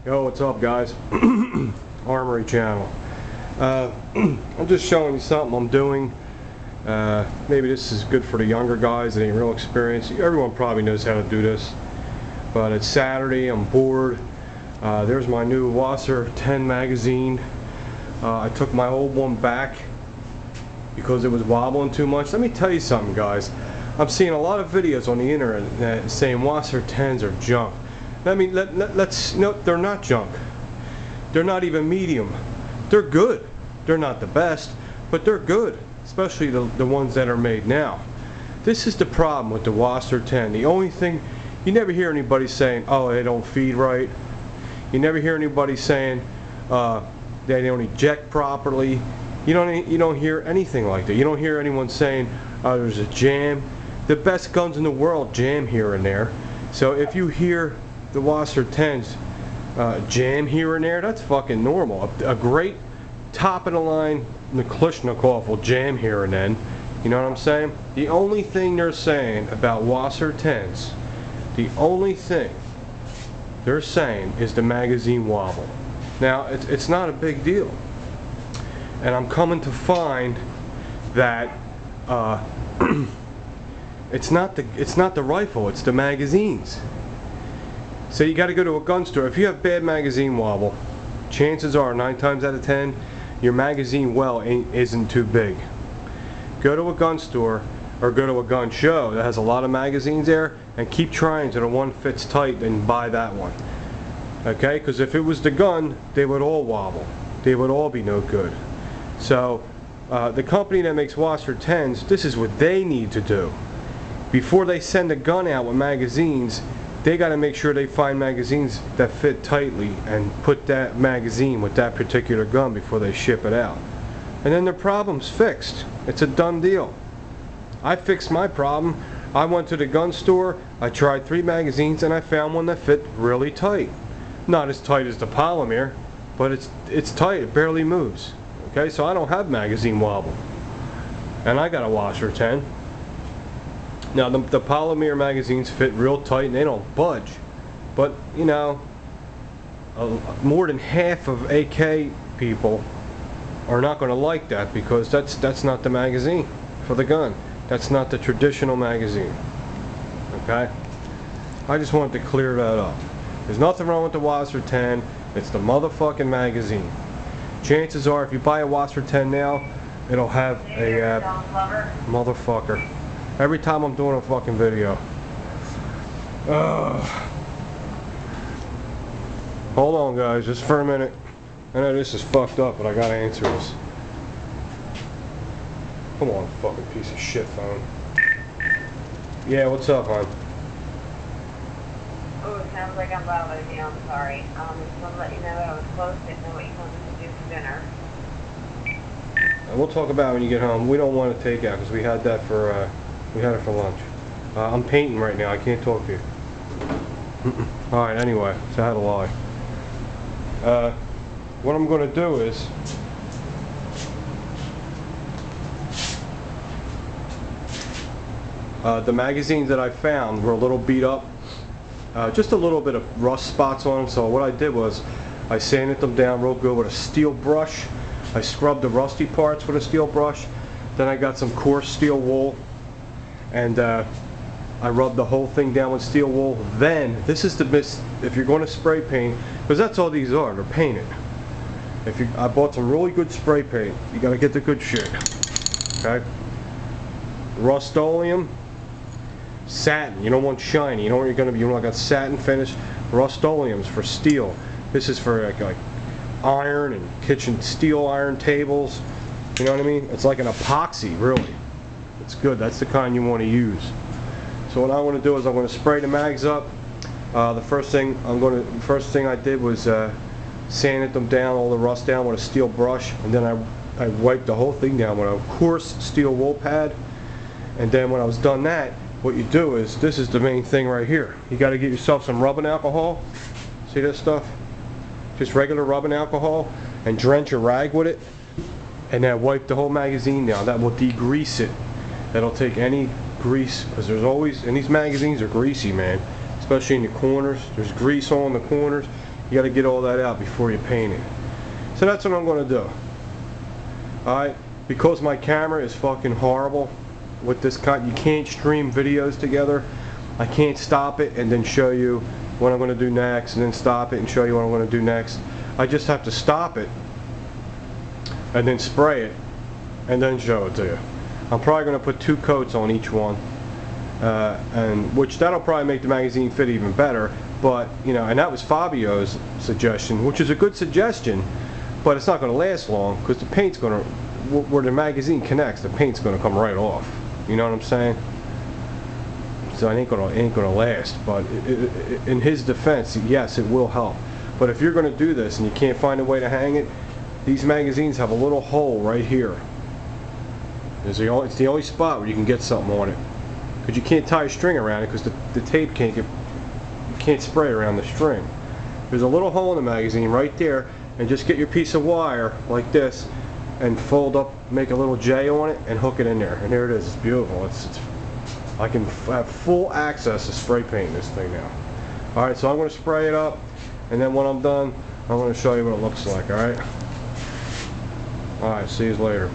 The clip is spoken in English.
Yo, what's up, guys? Armory channel. I'm just showing you something I'm doing. Maybe this is good for the younger guys that ain't real experienced. Everyone probably knows how to do this, but it's Saturday, I'm bored. There's my new Wasser 10 magazine. I took my old one back because it was wobbling too much. Let me tell you something, guys. I'm seeing a lot of videos on the internet saying Wasser 10s are junk. Let's no, they're not junk. They're not even medium. They're good. They're not the best, but they're good, especially the ones that are made now. This is the problem with the Wasser 10. The only thing, you never hear anybody saying, oh, they don't feed right. You never hear anybody saying they don't eject properly. You don't hear anything like that. You don't hear anyone saying, oh, there's a jam. The best guns in the world jam here and there. So if you hear the Wasser 10s jam here and there, that's fucking normal. A great top of the line Kalashnikov will jam here and then. You know what I'm saying? The only thing they're saying about Wasser 10s, the only thing they're saying is the magazine wobble. Now it's not a big deal, and I'm coming to find that it's not the rifle, it's the magazines. So you got to go to a gun store. If you have bad magazine wobble, chances are 9 times out of 10 your magazine well isn't too big. Go to a gun store or go to a gun show that has a lot of magazines there and keep trying till the one fits tight and buy that one. Okay? Because if it was the gun, they would all wobble. They would all be no good. So the company that makes Wasser 10s, this is what they need to do. Before they send a gun out with magazines, they got to make sure they find magazines that fit tightly and put that magazine with that particular gun before they ship it out. And then the problem's fixed. It's a done deal. I fixed my problem. I went to the gun store, I tried 3 magazines, and I found one that fit really tight. Not as tight as the polymer, but it's tight, it barely moves. Okay, so I don't have magazine wobble. And I got a Wasser 10. Now the polymer magazines fit real tight and they don't budge, but you know, more than half of AK people are not going to like that because that's not the magazine for the gun. That's not the traditional magazine. Okay, I just wanted to clear that up. There's nothing wrong with the Wasser 10. It's the motherfucking magazine. Chances are, if you buy a Wasser 10 now, it'll have a motherfucker. Every time I'm doing a fucking video. Hold on, guys, just for a minute. I know this is fucked up, but I gotta answer this. Come on, fucking piece of shit phone. Yeah, what's up, hon? Oh, it sounds like I'm bothering you. I'm sorry. Just want to let you know that I was close. Didn't know what you wanted to do for dinner. We'll talk about it when you get home. We don't want to take out because we had that for we had it for lunch. I'm painting right now. I can't talk to you. Alright, anyway, so I had to lie. What I'm going to do is the magazines that I found were a little beat up. Just a little bit of rust spots on them. So what I did was I sanded them down real good with a steel brush. I scrubbed the rusty parts with a steel brush. Then I got some coarse steel wool. And I rubbed the whole thing down with steel wool. Then, this is the best, if you're going to spray paint, because that's all these are, they're painted. I bought some really good spray paint. You got to get the good shit. Okay? Rust-Oleum, satin. You don't want shiny. You know what you're going to be. You want like a satin finish. Rust-Oleum's for steel. This is for like iron and kitchen steel iron tables. You know what I mean? It's like an epoxy, really. It's good. That's the kind you want to use. So what I want to do is I'm going to spray the mags up. The first thing I did was sanded them down, all the rust down with a steel brush, and then I wiped the whole thing down with a coarse steel wool pad. And then when I was done that, what you do is, this is the main thing right here. You got to get yourself some rubbing alcohol. See this stuff? Just regular rubbing alcohol, and drench your rag with it, and then wipe the whole magazine down. That will degrease it. That'll take any grease, because there's always, and these magazines are greasy, man, especially in the corners. There's grease on the corners. You got to get all that out before you paint it. So that's what I'm going to do. Alright, because my camera is fucking horrible with this kind, you can't stream videos together. I can't stop it and then show you what I'm going to do next, and then stop it and show you what I'm going to do next. I just have to stop it and then spray it and then show it to you. I'm probably going to put 2 coats on each one, and which that'll probably make the magazine fit even better. But you know, and that was Fabio's suggestion, which is a good suggestion, but it's not going to last long because the paint's going to, where the magazine connects, the paint's going to come right off. You know what I'm saying? So it ain't gonna last. But in his defense, yes, it will help. But if you're going to do this and you can't find a way to hang it, these magazines have a little hole right here. It's the only spot where you can get something on it, because you can't tie a string around it because the tape can't get, you can't spray around the string. There's a little hole in the magazine right there, and just get your piece of wire like this and fold up, make a little J on it and hook it in there, and there it is. It's beautiful. I can have full access to spray painting this thing now. Alright, so I'm going to spray it up, and then when I'm done, I'm going to show you what it looks like. Alright, see you later.